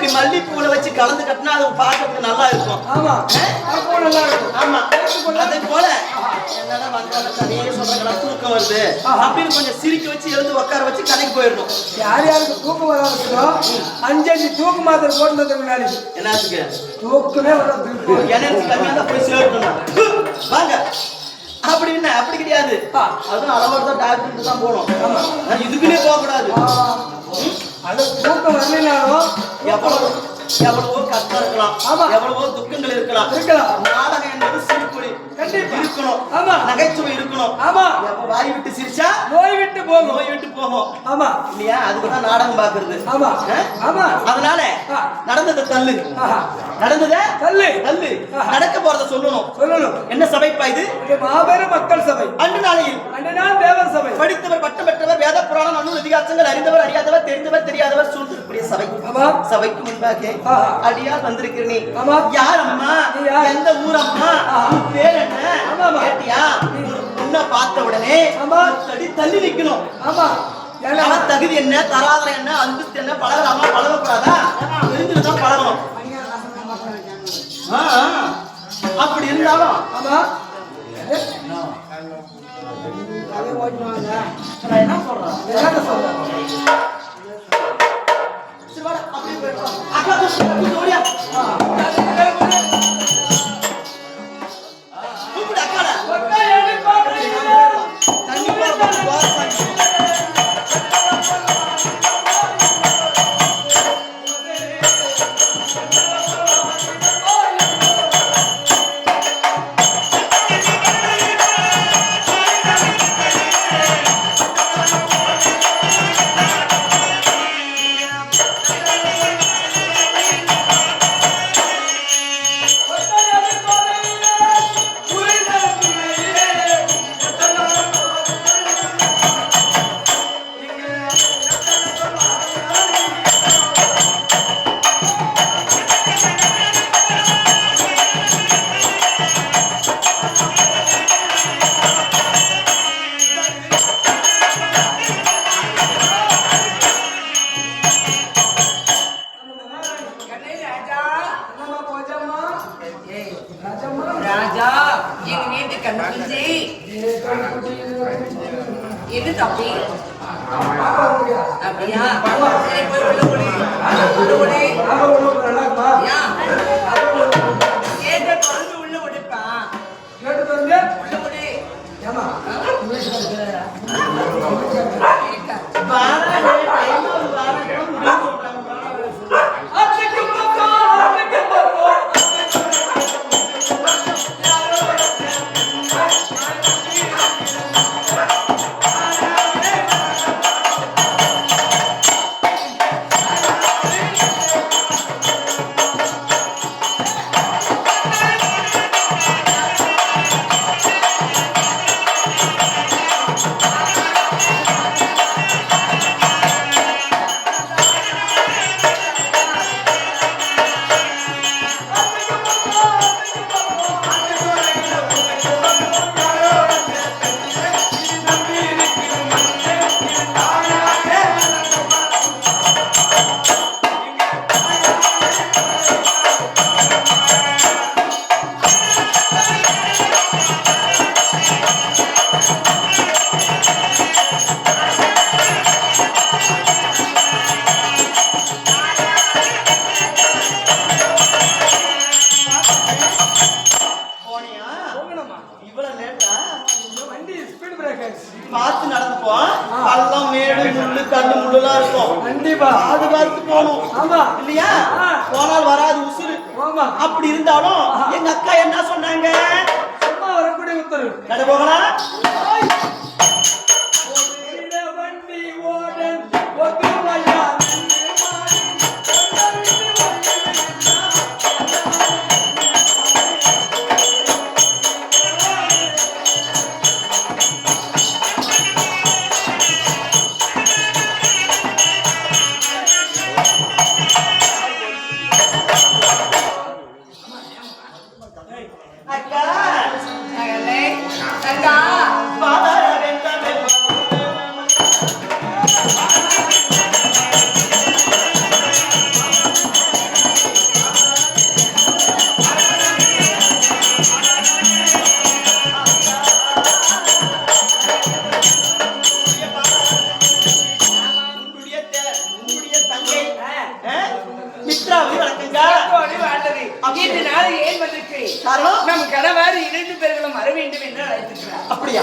இப்படி மல்லிப்பூல வச்சு கலந்து கட்டினா அது பார்க்கறதுக்கு நல்லா இருக்கும். ஆமா நல்லா இருக்கும். ஆமா அதே போல என்னடா வந்தால கதையே சொல்றாங்களா தூக்கம் வருது அப்படின்னு கொஞ்சம் சிரிக்க வச்சு எழுந்து உட்கார வச்சு கதைக்கு போயிடணும். யார் யாருக்கு தூக்கம் வராதுங்களோ 5 தூக்கு மாத்திரை போட்டு முன்னாடி என்னத்துக்கு தூக்கமே வராது. எனர்ஜி கம்மியா தான் போய் சேர்க்கணும் வாங்க. அப்படி என்ன அப்படி கிடையாது. அதுவும் அளவோட தான் டாக்டருக்கு தான் போகணும். இதுக்குன்னே போகக்கூடாது. அது தூக்கம் வரலைனாலும் எவ்வளவோ கஷ்டம் இருக்கலாம், எவ்வளவோ துக்கங்கள் இருக்கலாம். நாடகம் என்பது சிரிப்பொலி இருக்கணும். ஆமா நகைச்சுவை இருக்கணும். ஆமா வாய் விட்டு சிரிச்சா நோய் விட்டு போகும். ஆமா இல்லையா? அதுக்குதான் நாடகம் பாக்குறது. ஆமா ஆமா அதனால நடந்ததை தள்ளு, நடந்ததை தள்ளு. நடக்க போறத சொல்லணும். என்ன சபைப்பா இது? மாபெரும் மக்கள் சபை. அன்று நாளையில் தேவர் சபை. படித்தவர் பட்டம் பெற்றவர் வேத புராணம் நல்லூர் இதிகாசங்கள் அறிந்தவர் அறியாதவர் தெரிந்தவர் தெரியாதவர் சூழ்ந்திருக்கக்கூடிய சபை. சபைக்கு முன்பாக அடியார் வந்திருக்கிறேன். யார் அம்மா? எந்த ஊர் அம்மா? பேர் என்ன கேட்டியா? உன்னை பார்த்த உடனே தள்ளி நிக்கணும். தகுதி என்ன, தராதரம் என்ன, அந்தஸ்து என்ன, பழகலாமா பழகக்கூடாதா தெரிஞ்சுதான் பழகணும். அப்படி இருந்தாலும் என்ன சொல்றேன் என்ன தம்பி அப்படியா? உள்ள உடைப்பா பார்த்து நடந்துப்போம். பள்ளம் மேடு முள்ளு கண்ணு முள்ளுலாம் இருக்கும். கண்டிப்பா பாதுகாத்து போகணும். ஆமா இல்லையா? போனால் வராது உசுறு. அப்படி இருந்தாலும் எங்க அக்கா என்ன சொன்னாங்க? சும்மா வரக்கூடிய உத்தரவு நட போகலாம். அக்கா தங்கை மித்ராவை வணக்கங்க. அப்படி வாழ்ந்தது. இன்று நாளை ஏன் வந்திருக்கிறேன்? காரணம் நம் கணவர் 2 பேர்களும் வர வேண்டும் என்று அழைத்திருக்கிறார். அப்படியா?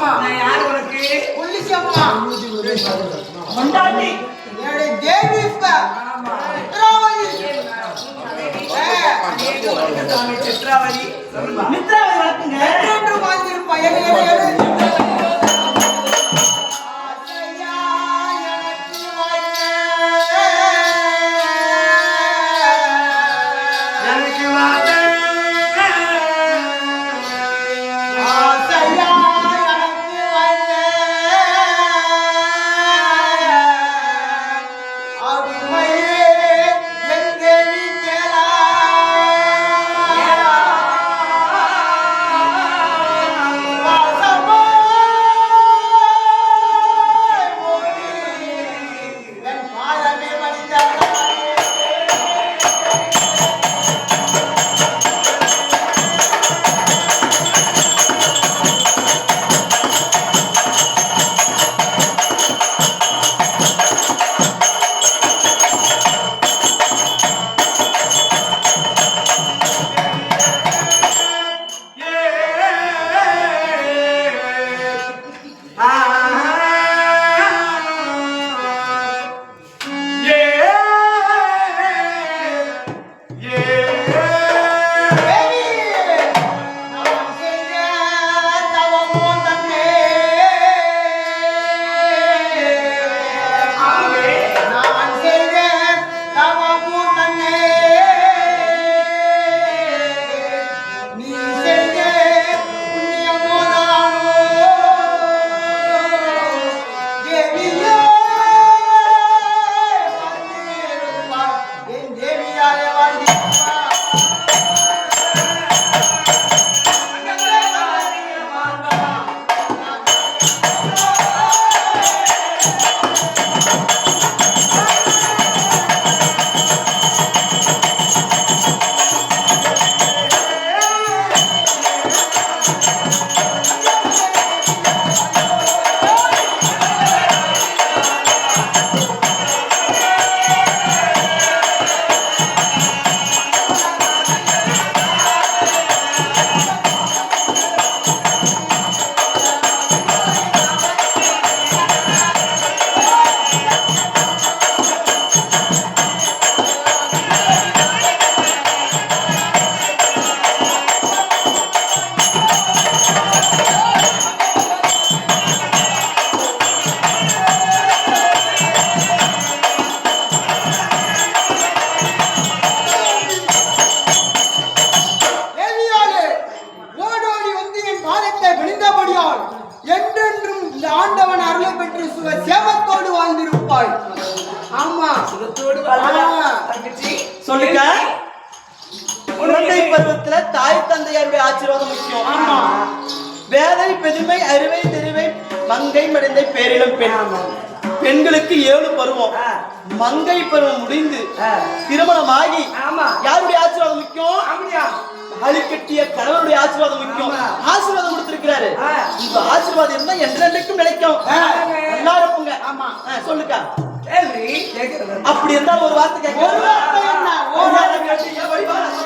ஆமா. நான் யார் உனக்கு? புள்ளிச்சி அம்மா. கொண்டாட்டி. என்னுடைய தேவி இப்ப. ஆமா. சித்ராவதி. சாமி சித்ராவதி. மித்ராவை வளர்க்குங்க. என்றென்று வாழ்ந்திருப்பா. எடு. என்றென்றும் இந்த ஆண்டவன் அருளை பெற்று சுக சேமத்தோடு வாழ்ந்திருப்பாய். ஆமா, சுகத்தோடு சொல்லுங்க. குழந்தை பருவத்துல தாய் தந்தையாருடைய ஆசீர்வாதம் முக்கியம். ஆமா. வேதை பெருமை அறுவை தெருவை மங்கை மடைந்தை பேரிலும் பெண். பெண்களுக்கு 7 பருவம். மங்கை பருவம் முடிந்து திருமணமாகி யாருடைய ஆசீர்வாதம் முக்கியம்? தாலி கட்டிய கணவருடைய ஆசீர்வாதம் முக்கியம். ஆசீர்வாதம் கொடுத்திருக்கிறாரு. இந்த ஆசீர்வாதம் இருந்தா என்றென்றைக்கும் நிலைக்கும். நல்லா இருப்புங்க. ஆமா, சொல்லுங்க. கேக்குறது அப்படி இருந்தா ஒரு வார்த்தை கேட்க. ஒரு வார்த்தை என்ன? ஒரு வார்த்தை கேட்டீங்க வழிபாடு.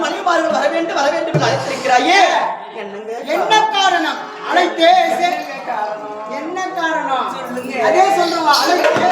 மணிமார்கள் வர வேண்டும் வர வேண்டும் என்று அழைத்திருக்கிறாயே, என்ன காரணம்? அழைத்தே என்ன காரணம்? அதே சொல்றவா அழைத்தே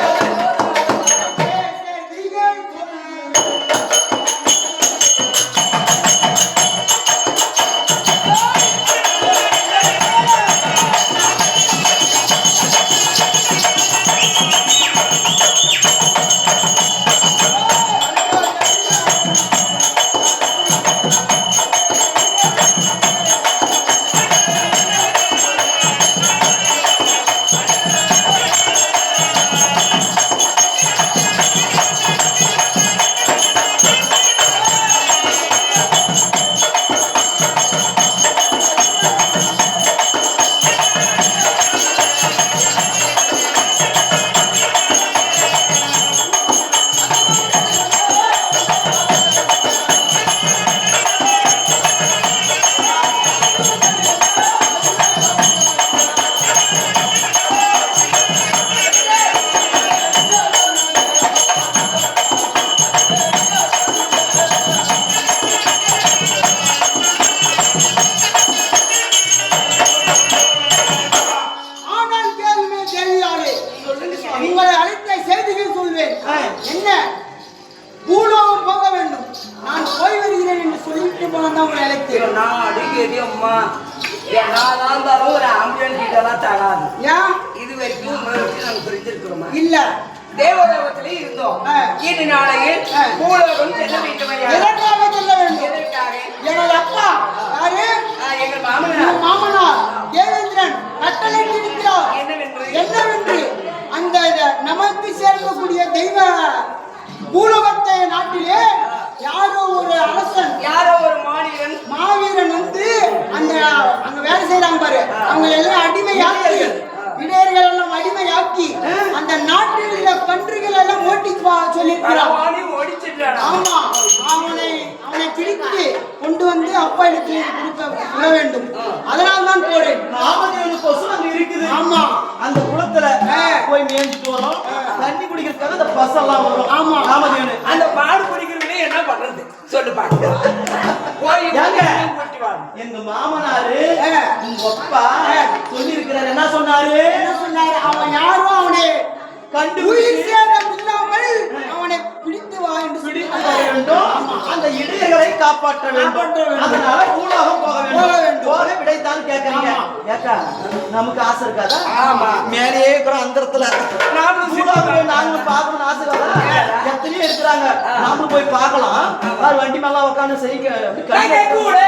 என்ன பூலோகம் போக வேண்டும், நான் போய் வருகிறேன் என்று சொல்லிட்டு போனதான் உங்களை அழைத்தேன். நான் அடிக்கடி அம்மா நான் இருந்தாலும் ஒரு ஆம்புலன்ஸ் கிட்டலாம் தராது. ஏன் இது வரைக்கும் நாங்கள் புரிஞ்சிருக்கிறோமா? இல்ல தேவலோகத்திலே இருந்தோம். இனி நாளையில் பூலோகம் செல்ல வேண்டும். எதற்காக சொல்ல வேண்டும்? எதற்காக? எனது அப்பா யாரு? எங்கள் மாமனார் மாமனார் தேவேந்திரன் கட்டளையிட்டிருக்கிறார். என்னவென்று அந்த நமக்கு சேர்க்கக்கூடிய தெய்வ பூலோகத்தை நாட்டிலே யாரோ ஒரு அரசன், யாரோ ஒரு மாவீரன் வந்து அந்த அங்க வேலை செய்யறாங்க பாரு, அவங்க எல்லாம் அடிமையாக்கி, இடையர்கள் எல்லாம் அடிமையாக்கி அந்த நாட்டில் உள்ள கன்றுகள் எல்லாம் ஓட்டி சொல்லியிருக்கிறான். ஆமா, அவனை பிடித்து கொண்டு வந்து அப்பா எனக்கு கொடுக்க வேண்டும். அதனால தான் போறேன். இருக்குது. ஆமா, அந்த குளத்துல போய் மேய்ஞ்சிட்டு வரோம். தண்ணி குடிக்கிறதுக்காக அந்த பஸ் எல்லாம் வரும். ஆமா, ராமதேவனு அந்த பாடு குடிக்கிறவனே என்ன பண்றது சொல்லு பாருங்க. எங்க மாமனாரு உங்க அப்பா சொல்லி இருக்கிறாரு. என்ன சொன்னாரு? அவன் யாரோ அவனை கண்டு உயிர் சேதம் இல்லாமல் அவனை பிடித்து வா என்று பிடித்து வர வேண்டும். அந்த இடையர்களை காப்பாற்ற வேண்டும். அதனால பூலோகம் போக வேண்டும். போக விடைத்தான் கேட்கறீங்க. ஏக்கா நமக்கு ஆசை இருக்காதா? ஆமா, மேலேயே கூட அந்தரத்துல நாங்களும் பார்க்கணும்னு ஆசை இருக்காதா? எத்தனையோ இருக்கிறாங்க. நாமளும் போய் பார்க்கலாம். வண்டி மேல உட்காந்து செய்ய கூட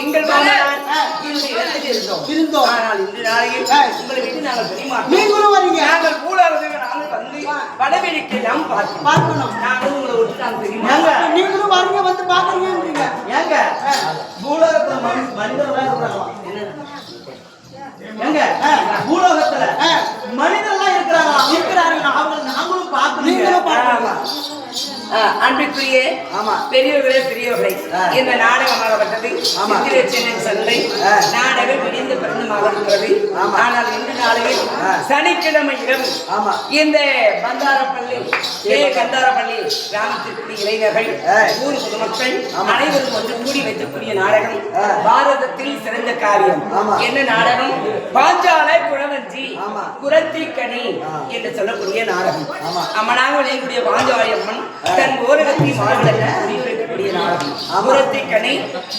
எங்கள் இருந்தோம். ஆனால் இன்று நாளையில் உங்களை விட்டு நாங்கள் பெரியமாட்டோம். நீங்களும் வரீங்க. நாங்கள் கூடாதவங்க நாங்கள் வந்து வடவெளிக்கு எல்லாம் பார்க்கணும். நாங்களும் உங்களை விட்டு நாங்கள் பெரியமாங்க. நீங்களும் வரீங்க, வந்து பாக்குறீங்க. ஏங்க பூலோகத்துல மனிதர்களா இருக்கிறாங்களா? ஏங்க பூலோகத்துல மனிதர்களா இருக்கிறாங்களா? அவங்க நாங்களும் பார்க்கணும். அன்பிற்குரிய பெரியவர்களே பெரியவர்களை இந்த நாடகமாகப்பட்டது சித்திரை சென்னை சந்தை நாடகம் விடிந்து பிறந்தமாக இருக்கிறது. ஆனால் இன்று நாளையில் சனிக்கிழமை இரவு இந்த பந்தாரப்பள்ளி கந்தாரப்பள்ளி கிராமத்திற்குரிய இளைஞர்கள் ஊர் பொதுமக்கள் அனைவரும் ஒன்று கூடி வைக்கக்கூடிய நாடகம் பாரதத்தில் சிறந்த காரியம். என்ன நாடகம்? பாஞ்சாலை குழவஞ்சி குரத்திக்கணி என்று சொல்லக்கூடிய நாடகம். அம்மனாக விளையக்கூடிய பாஞ்சாலை அம்மன் தன் ஓரகத்தை மாநிலத்தில் முடிவெடுக்கக்கூடிய நாடகம் குரத்திக்கணி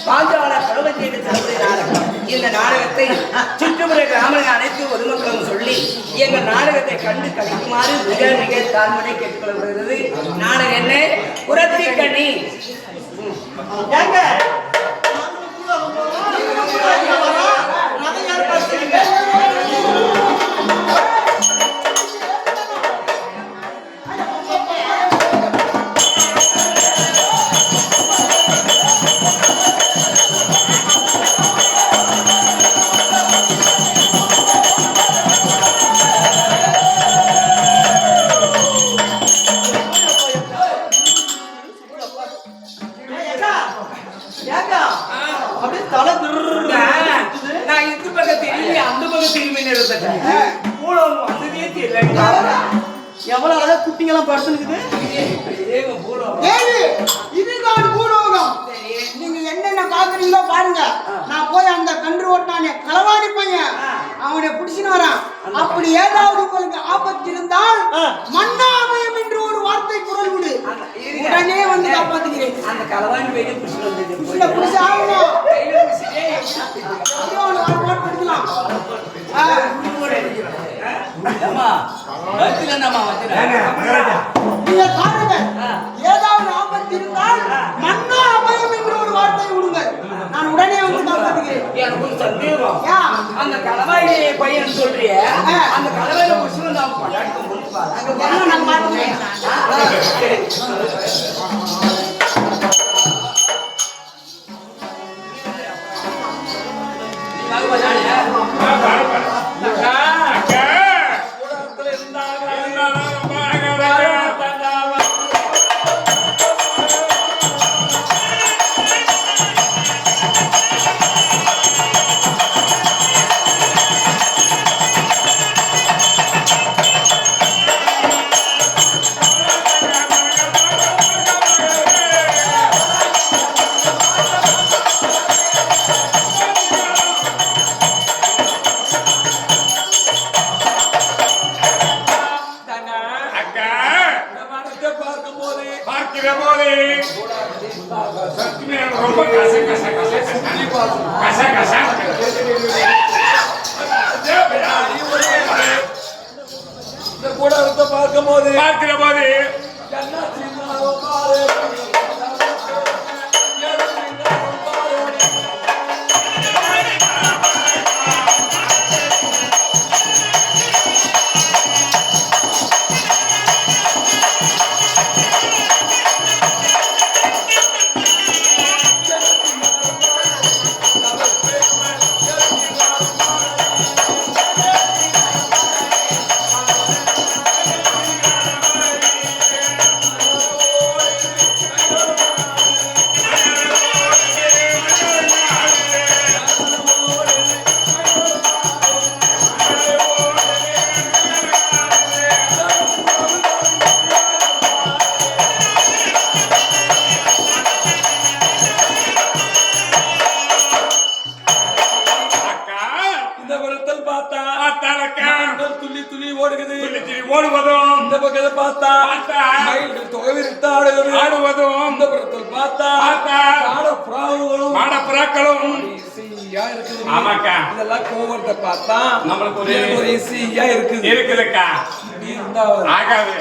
பாஞ்சால குழவஞ்சி என்று சொல்லக்கூடிய நாடகம். இந்த நாடகத்தை சுற்றுப்புற கிராமங்கள் அனைத்து பொதுமக்களும் சொல்லி எங்கள் நாடகத்தை கண்டு கழிக்குமாறு மிக மிக தாழ்முறை கேட்டுக்கொள்ளப்படுகிறது. நாடகம் என்ன? குரத்திக்கணி. பூலோகம் வந்ததே தெரியல. எவ்வளவு அழகா குட்டிங்கெல்லாம் படுத்துனுக்குது. பூலோகம் ஏழு இதுதான் பூலோகம். நீங்க என்னென்ன பாக்குறீங்களோ பாருங்க. நான் போய் அந்த கன்று ஓட்டானே களவாணி பையன் அவனை புடிச்சுன்னு வரான். அப்படி ஏதாவது உங்களுக்கு ஆபத்து இருந்தால் மன்னாமயம் என்று ஒரு வார்த்தை குரல் விடு, உடனே வந்து காப்பாத்துகிறேன். அந்த களவாணி பையனை புடிச்சுட்டு வந்தது. இல்ல புடிச்சு ஆகணும். கையில புடிச்சுட்டே படிக்கலாம். நீங்க பாருங்க, ஏதாவது ஆபத்து இருந்தால் மன்னா அபயம் என்று ஒரு வார்த்தை விடுங்க, நான் உடனே வந்து காப்பாத்துகிறேன். எனக்கு ஒரு சந்தேகம். யா அந்த களவாணி பையன் சொல்றிய, அந்த களவாணி புடிச்சுட்டு வந்து அவன் படாட்டம் முடிப்பாரு. அங்க போனா நான் மாட்டுறேன். பார்க்கிற போது ஓடுவதும் இந்த பக்கத்தில் பார்த்தா மயில்கள் தொகைவிரித்தாடுவதும் ஆடுவதும் இந்த பக்கத்தில் பார்த்தா மாடப்புறாக்களும் ஆமாக்கா இதெல்லாம் கோவத்தை பார்த்தா நம்மளுக்கு ஒரு ஈஸியா இருக்குதுக்கா ஆகாது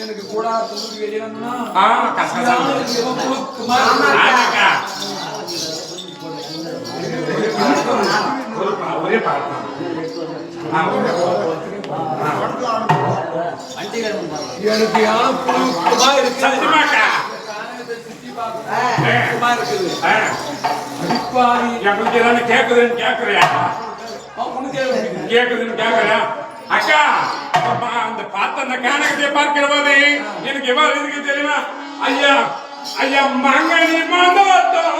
எனக்கு கூட துணி வெளியணும்னா கஷ்டம் ஒரே பாட்டு எனக்கு கேக்குதுன்னு கேக்குறேன் அக்கா. அந்த பார்த்த அந்த காணகத்தை பார்க்கிற போது எனக்கு எவ்வளவு இருக்கு தெரியுமா? ஐயா ஐயா மங்கனி மாதோட்டம்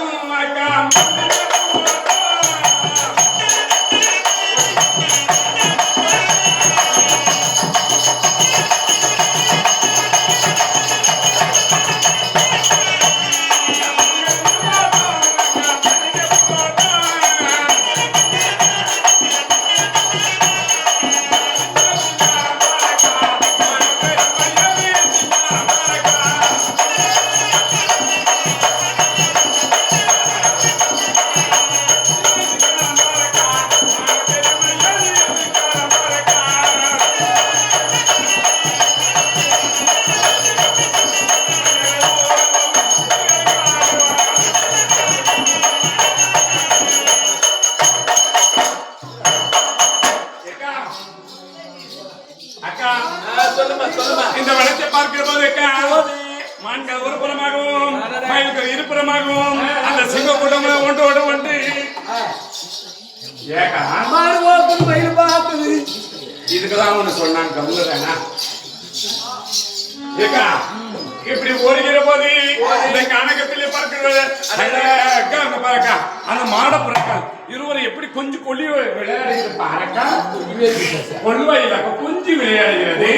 அக்கா இந்த வளத்தை பார்க்கிற போது மான்கள் ஒரு புறமாகவும் மயில்கள் இருபுறமாகவும் அந்த சிங்க கூட்டம் ஒன்றோடு ஒன்று மயில் பார்க்குது. இதுக்குதான் ஒண்ணு சொன்னாங்க கம்முதானா ஏக்கா இப்படி ஓடுகிற போது இந்த கணக்கத்திலே பார்க்கிறது அக்கா அங்க பாருக்கா அந்த மாட பிறக்கா இருவரும் எப்படி கொஞ்சம் கொல்லி விளையாடுகிறது பாருக்கா கொள்வாயில கொஞ்சி விளையாடுகிறது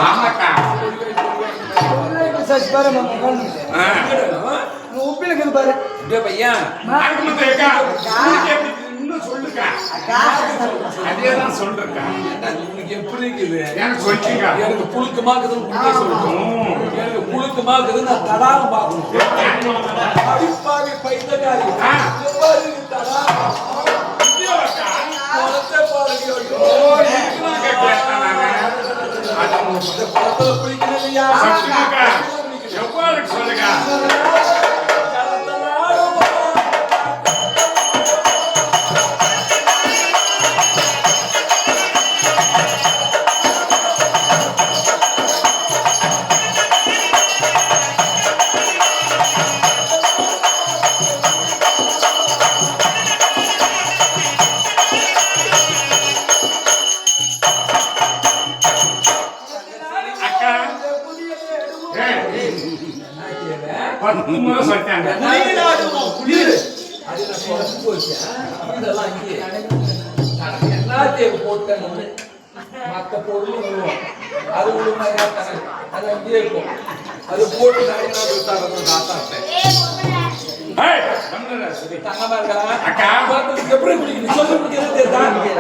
ஆமாக்கா உப்பிலுக்கு பாரு பையன் இன்னும் சொல்லுக்கா அதேதான் சொல்றேன் எப்படி இருக்குது எனக்கு சொல்லுங்க எனக்கு புழுக்கமாக்குதுன்னு சொல்லணும் எனக்கு புழுக்கமாக்குது நான் தடாகம் பார்க்கணும் அடிப்பாவி பைத்தகாரி எவ்வாறு சொல்லுங்க மற்ற பொருளும் அது அது அங்கேயே இருக்கும் அது போட்டு எப்படி குடிக்கணும் சொல்லி குடிக்கிறது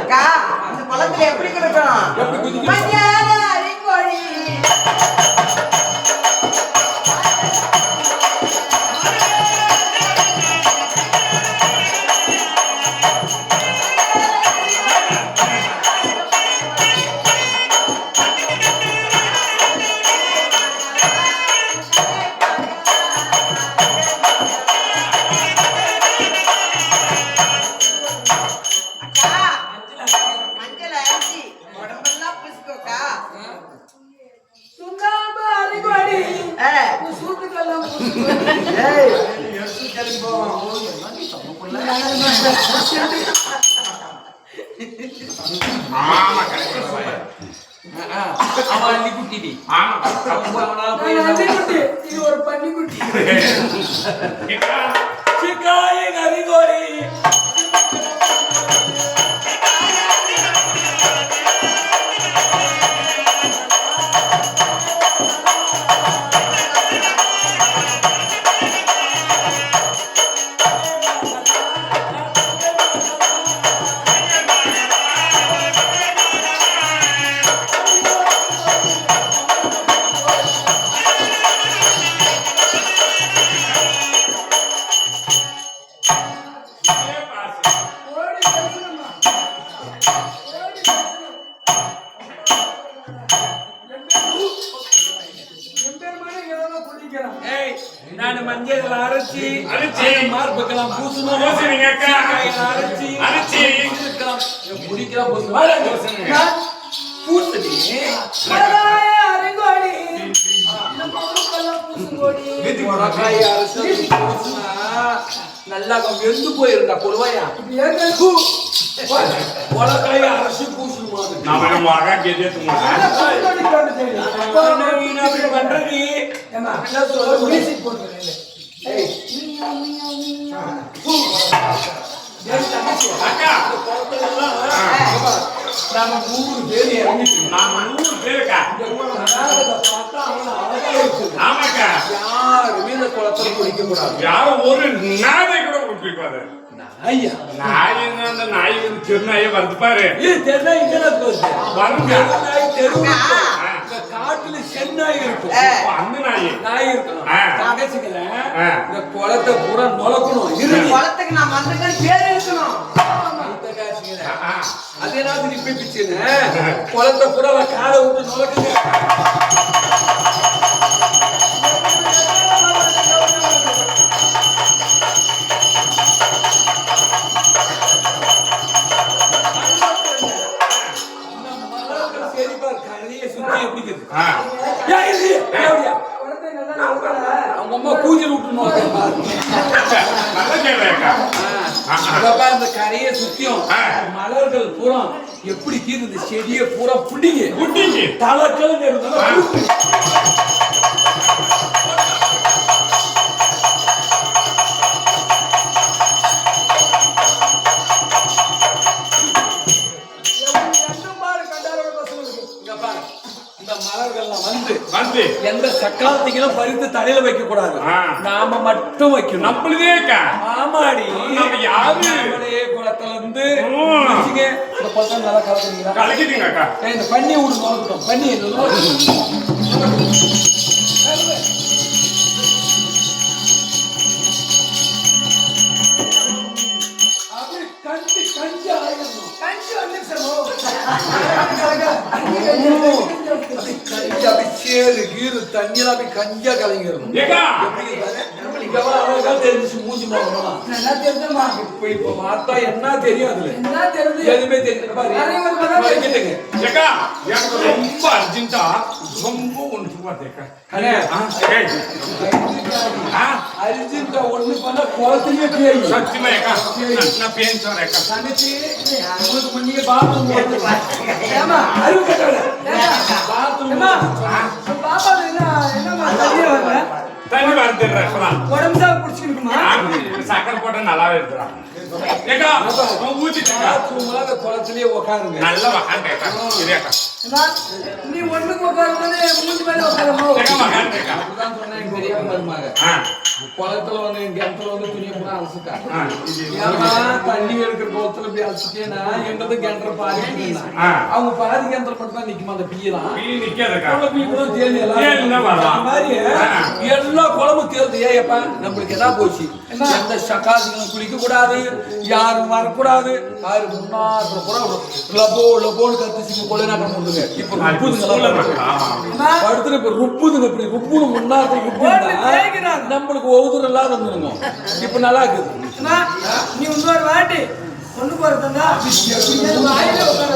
அக்கா அந்த பழத்துல எப்படி கிடைக்கும் எப்படி குடிக்கணும் இது ஒரு பன்னிக்குட்டி அறிகோரி நான் மஞ்சள் அரைச்சி மார்புக்கெல்லாம் பூசணும் அரைச்சி முடிக்கலாம் பூசணி நல்லா வெந்து போயிருக்கா கொடுவாயா உலகாய அரசு பூசணுமா பண்றது நாம 100 பேர் இறங்கிட்டு நாம 100 பேருக்கா ஆமாக்கா யாருமே இந்த குளத்துல குடிக்க கூடாது யாரும் ஒரு நாயை கூட குடிப்பாரு ஐயா நாய் அந்த நாய் திருநாயை வருது பாரு தெருனா இங்க வருங்க நாய் தெரு காட்டுல சென்னாய் இருக்கும் அந்த நாய் இருக்கும் தகச்சிக்கல இந்த குளத்தை பூரா நுழைக்கணும் குளத்துக்கு நான் வந்துட்டேன் பேர் இருக்கணும் அதே நாள் நீ பிச்சுன்னு குளத்தை பூரா காலை விட்டு நுழைக்குங்க அவங்க அம்மா கூஜல் விட்டுணும் இந்த கரையை சுத்தியும் மலர்கள் பூரா எப்படி தீர்ந்து செடியை பூரா புடிங்க தலைக்கள் இந்த மலர்கள்லாம் வந்து வந்து எந்த சக்காலத்தையும் பறித்து தலையில வைக்க கூடாது. நாம மட்டும் வைக்கணும். நம்மளுதேக்கா. ஆமாடி. நம்ம யாரு? நம்மளே குளத்துல இருந்து வச்சுங்க. இந்த குளத்தை நல்லா கலக்குறீங்களா? கலக்கிட்டீங்க அக்கா. இந்த பண்ணி விடு நோக்கட்டும். பண்ணி கஞ்சி ஆயிரணும். கஞ்சி வந்து சேரு கீரு தண்ணியெல்லாம் அப்படி கஞ்சா கலங்கிடணும். இப்ப பார்த்தா என்ன தெரியும் அதுல? எதுவுமே தெரியும். எனக்கு ரொம்ப அர்ஜென்டா ரொம்ப ஒன்று பார்த்தேக்கா. அர்ஜென்டா ஒண்ணு பண்ண குளத்துலயே பேய். சத்தியமா ஏக்கா நான் பேன் சொல்றேக்கா. தங்கச்சி உங்களுக்கு முன்னே பாத்ரூம் ஏமா அறிவு கட்டல. பாத்ரூம் பாப்பா என்ன தண்ணி வந்துடுறேன். உடம்பு தான் குடிச்சுக்கணுமா? சக்கரை போட்டா நல்லாவே இருக்கிறான். ஏக்கா ஊத்திட்டா குளத்திலேயே உட்காருங்க. நல்லா உக்காண்டேக்கா. இதேக்கா நீ ஒண்ணுக்கு உட்காரும்போது மூஞ்சி மேல உட்காரமா? உக்காண்டேக்கா. அதுதான் சொன்னேன் பெரிய மருமக. குளத்துல வந்து கிணத்துல வந்து துணியை போட அலசுக்கா. ஏன்னா தண்ணி எடுக்கிற குளத்துல போய் அலசிட்டேன்னா என்னது கிணறு பாதி அவங்க பாதி கிணத்துல மட்டும் தான் நிக்குமா அந்த பீயெல்லாம். எல்லா குளமும் தேர்ந்து ஏப்பா நம்மளுக்கு எதா போச்சு. எந்த சக்காதிகளும் குளிக்க கூடாது, யாரும் வரக்கூடாது. யாரு முன்னாடி கூட லபோ லபோன்னு கத்துச்சுங்க கொள்ளைநாட்டம் பண்ணுங்க. இப்ப ருப்புதுங்க படுத்துட்டு இப்ப ருப்புதுங்க. இப்படி ருப்புன்னு முன்னாடி ருப்புனா நம்மளுக்கு ஒவ்வொரு எல்லாம் வந்துருங்க. இப்ப நல்லா இருக்குது. நீ இன்னொரு வாட்டி கொண்டு போறதா வாயில உட்கார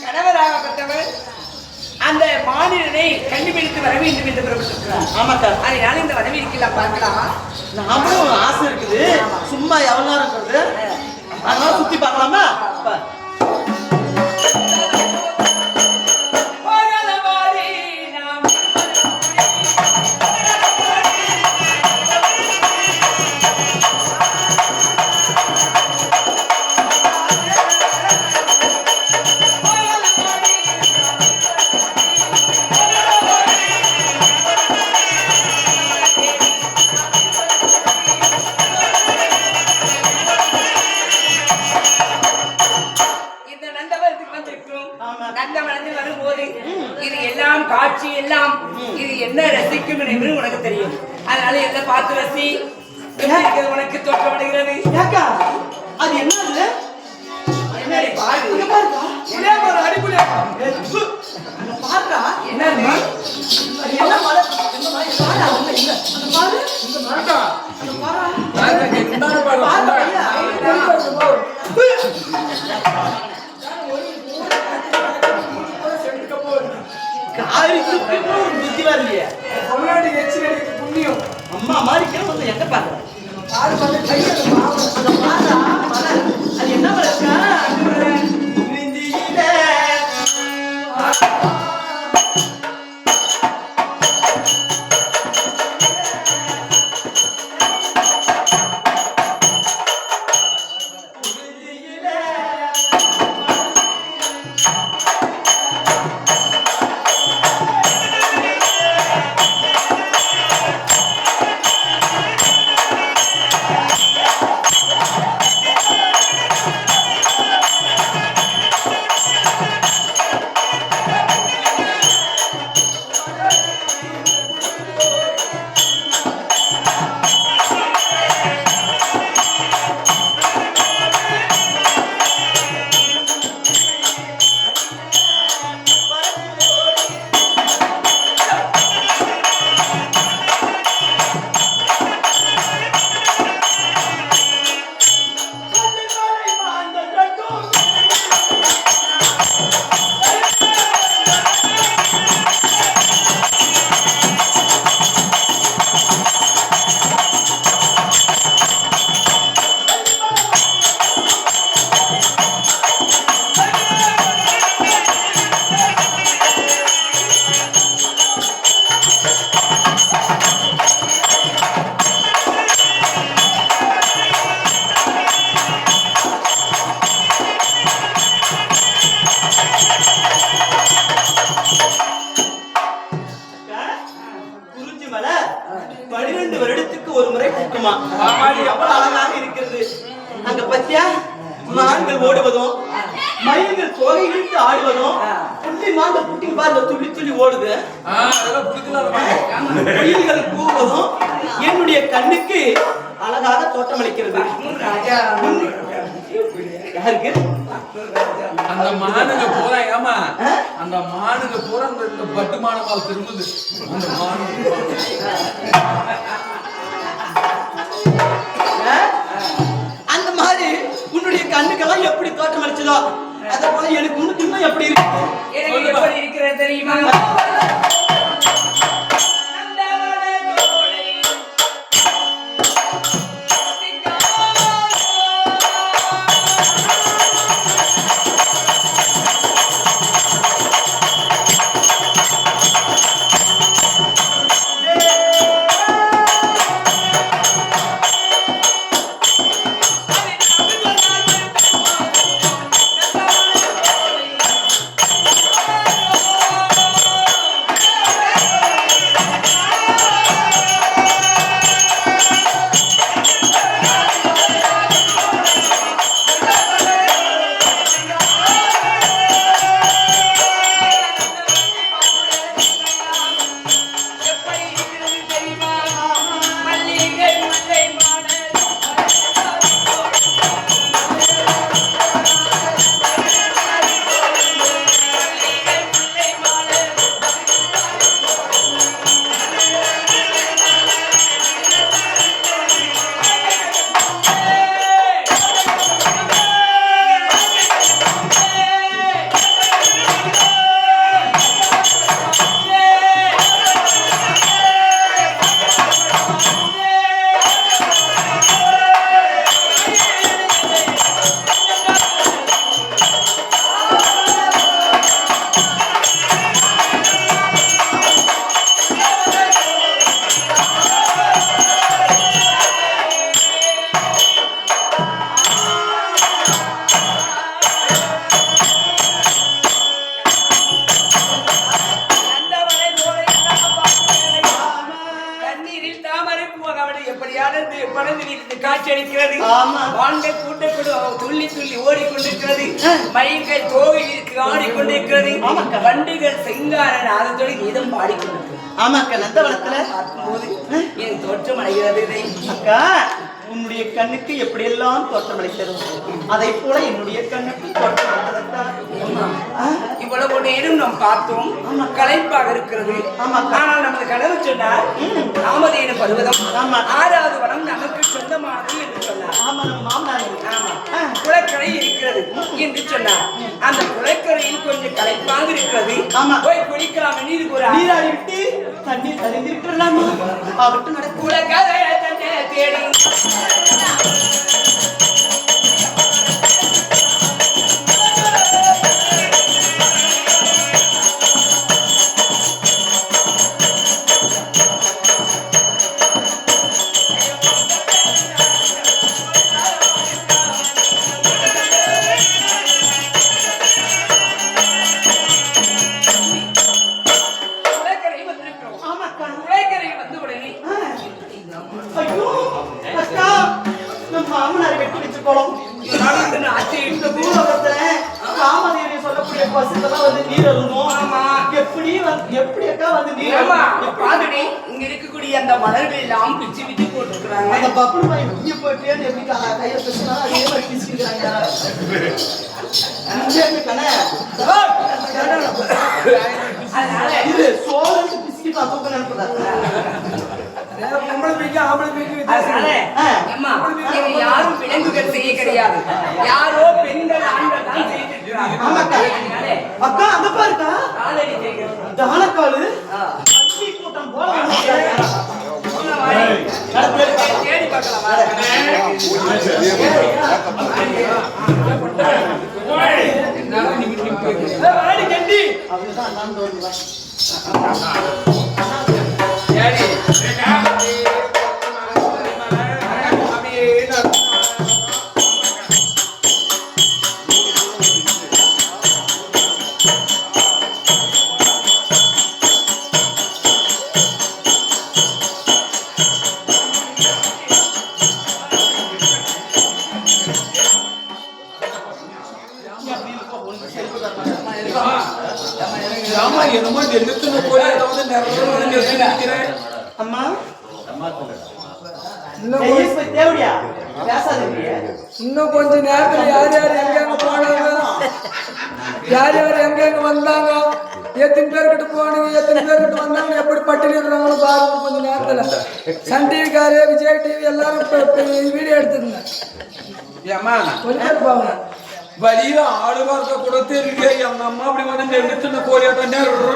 கணவராகப்பட்டவர் அந்த மாநிலனை கண்டுபிடித்து வர வேண்டும் என்று புறப்பட்டிருக்கிறார். ஆமாக்கா. அதனால இந்த வரவேற்கலாம் பார்க்கலாமா? நாமளும் ஆசை இருக்குது. சும்மா எவ்வளவு நேரம் இருக்கிறது? அதனால சுத்தி பார்க்கலாமா? நந்தவனத்தில் வரும்போது இது எல்லாம் காட்சி எல்லாம் இது என்ன ரசிக்கும் என்று உனக்கு தெரியும். அதனால என்ன பார்த்து ரசி. உனக்கு தோற்றமடைகிறது. அது என்னது? என்னடி பாரு அடிப்படை பாருடா. என்னது? என்ன மலை? என்ன மலை? பாரு அவங்க இல்ல. அந்த பாரு இந்த மரடா. அந்த பாரா. நான் என்ன பாரு? புத்தி வரலையே. அம்மா மாதிரி எங்க பாக்குற? அது என்ன இருக்கா? இருக்குமா எவ்வளவு அழகாக இருக்கிறது அங்க பத்தியா மான்கள் ஓடுவதும் மயில்கள் தொகை இழுத்து ஆடுவதும் புள்ளி மான்கள் புட்டி பாருங்க துள்ளி துள்ளி ஓடுது மயில்கள் கூவதும் என்னுடைய கண்ணுக்கு அழகாக தோற்றமளிக்கிறது யாருக்கு அந்த மானுங்க போற ஏமா அந்த மானுங்க போற அந்த பட்டுமான பால் திரும்புது அந்த மானுங்க அந்த மாதிரி உன்னுடைய கண்ணுக்கெல்லாம் எப்படி தோற்றம் அளிச்சதோ அத போல எனக்கு இன்னும் எப்படி இருக்கு எனக்கு எப்படி இருக்கிறது தெரியுமா காட்சியளிக்கிறது வான்கள் கூட்டக்கூடு துள்ளி துள்ளி ஓடிக்கொண்டிருக்கிறது மயில்கள் தோகை ஆடிக்கொண்டிருக்கிறது வண்டிகள் செங்கார நாதத்தோடு கீதம் பாடிக்கொண்டிருக்கிறது ஆமாக்கா நந்தவனத்துல பார்க்கும்போது என் தோற்றம் அடைகிறது அக்கா உன்னுடைய கண்ணுக்கு எப்படியெல்லாம் தோற்றமளித்தது அதை போல என்னுடைய கண்ணுக்கு தோற்றமளித்ததா இவ்வளவு நேரம் நாம் பார்த்தோம் களைப்பாக இருக்கிறது ஆனால் நமது கனவு சொன்னார் ராமதேன பருவதம் 6வது வனம் நமக்கு சொந்தமானது என்று சொன்னார் குளக்கரை இருக்கிறது என்று சொன்னார் அந்த குளக்கரையில் கொஞ்சம் களைப்பாக இருக்கிறது போய் குளிக்கலாம் நீர் நீராடி விட்டு தண்ணீர் தரிந்து விட்டுலாமா அவட்டு நடக்க குளக்கரை தேடி அந்த மலர்கள் எல்லாம் பிச்சு பிச்சு போட்டுருக்காங்க அந்த பப்புள் பாய் இங்க போயிட்டே எப்படி கையில பேசினா அதே மாதிரி பிச்சுக்கிறாங்க இது சோழன் பிச்சுக்கிட்டு அப்ப நினைப்பதா யாரும் விலங்குகள் செய்ய கிடையாது யாரோ பெண்கள் ஆண்கள் தான் செய்திருக்கிறாங்க அக்கா அந்த பாருக்கா தானக்காலு கூட்டம் போல தேடி பார்க்கலாம் ஆமா என்னமோ நெல்லுத்துன்னு போய் ஏதாவது நிற்கிறேன் அம்மா இன்னும் ஏய், இப்ப தேவடியா பேசாதீங்க. இன்னும் கொஞ்ச நேரத்துல யார் யார் எங்க போனாங்க, யார் யார் எங்க வந்தாங்க, எத்தனை பேர்கிட்ட போனீங்க, எத்தனை பேர்கிட்ட வந்தாங்க, எப்படி பட்டியல் இருக்கிறாங்களோ பாருங்க. கொஞ்ச நேரத்துல சன் டிவிக்காரு, விஜய் டிவி எல்லாரும் வீடியோ எடுத்துருங்க. ஏமா கொஞ்ச பேர் பாருங்க. வழியில ஆளு பார்க்க கூட தெரியல எங்க அம்மா அப்படி வந்து நெல்லுத்துன்னு கோரியாட்டம்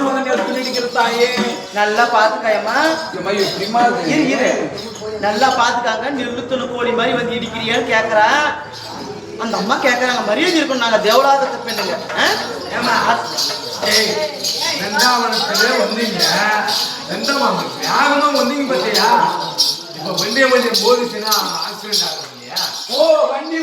வந்து நெருத்து நிற்கிற தாயே. நல்லா பாத்துக்காயம்மா. ஏம்மா எப்படிமா இரு இரு நல்லா பாத்துக்காங்க. நிறுத்துன கோழி மாதிரி வந்து இடிக்கிறியான்னு கேக்குறா. அந்த அம்மா கேக்குறாங்க, மரியாதை இருக்கும், நாங்க தேவலாதத்தை பெண்ணுங்க. வெந்தாவனத்திலே வந்தீங்க, வெந்தமாங்க யாருமா வந்தீங்க பார்த்தியா? இப்ப வண்டியை கொஞ்சம் போதிச்சுன்னா ஆக்சிடென்ட் ஆகும் இல்லையா? ஓ வண்டி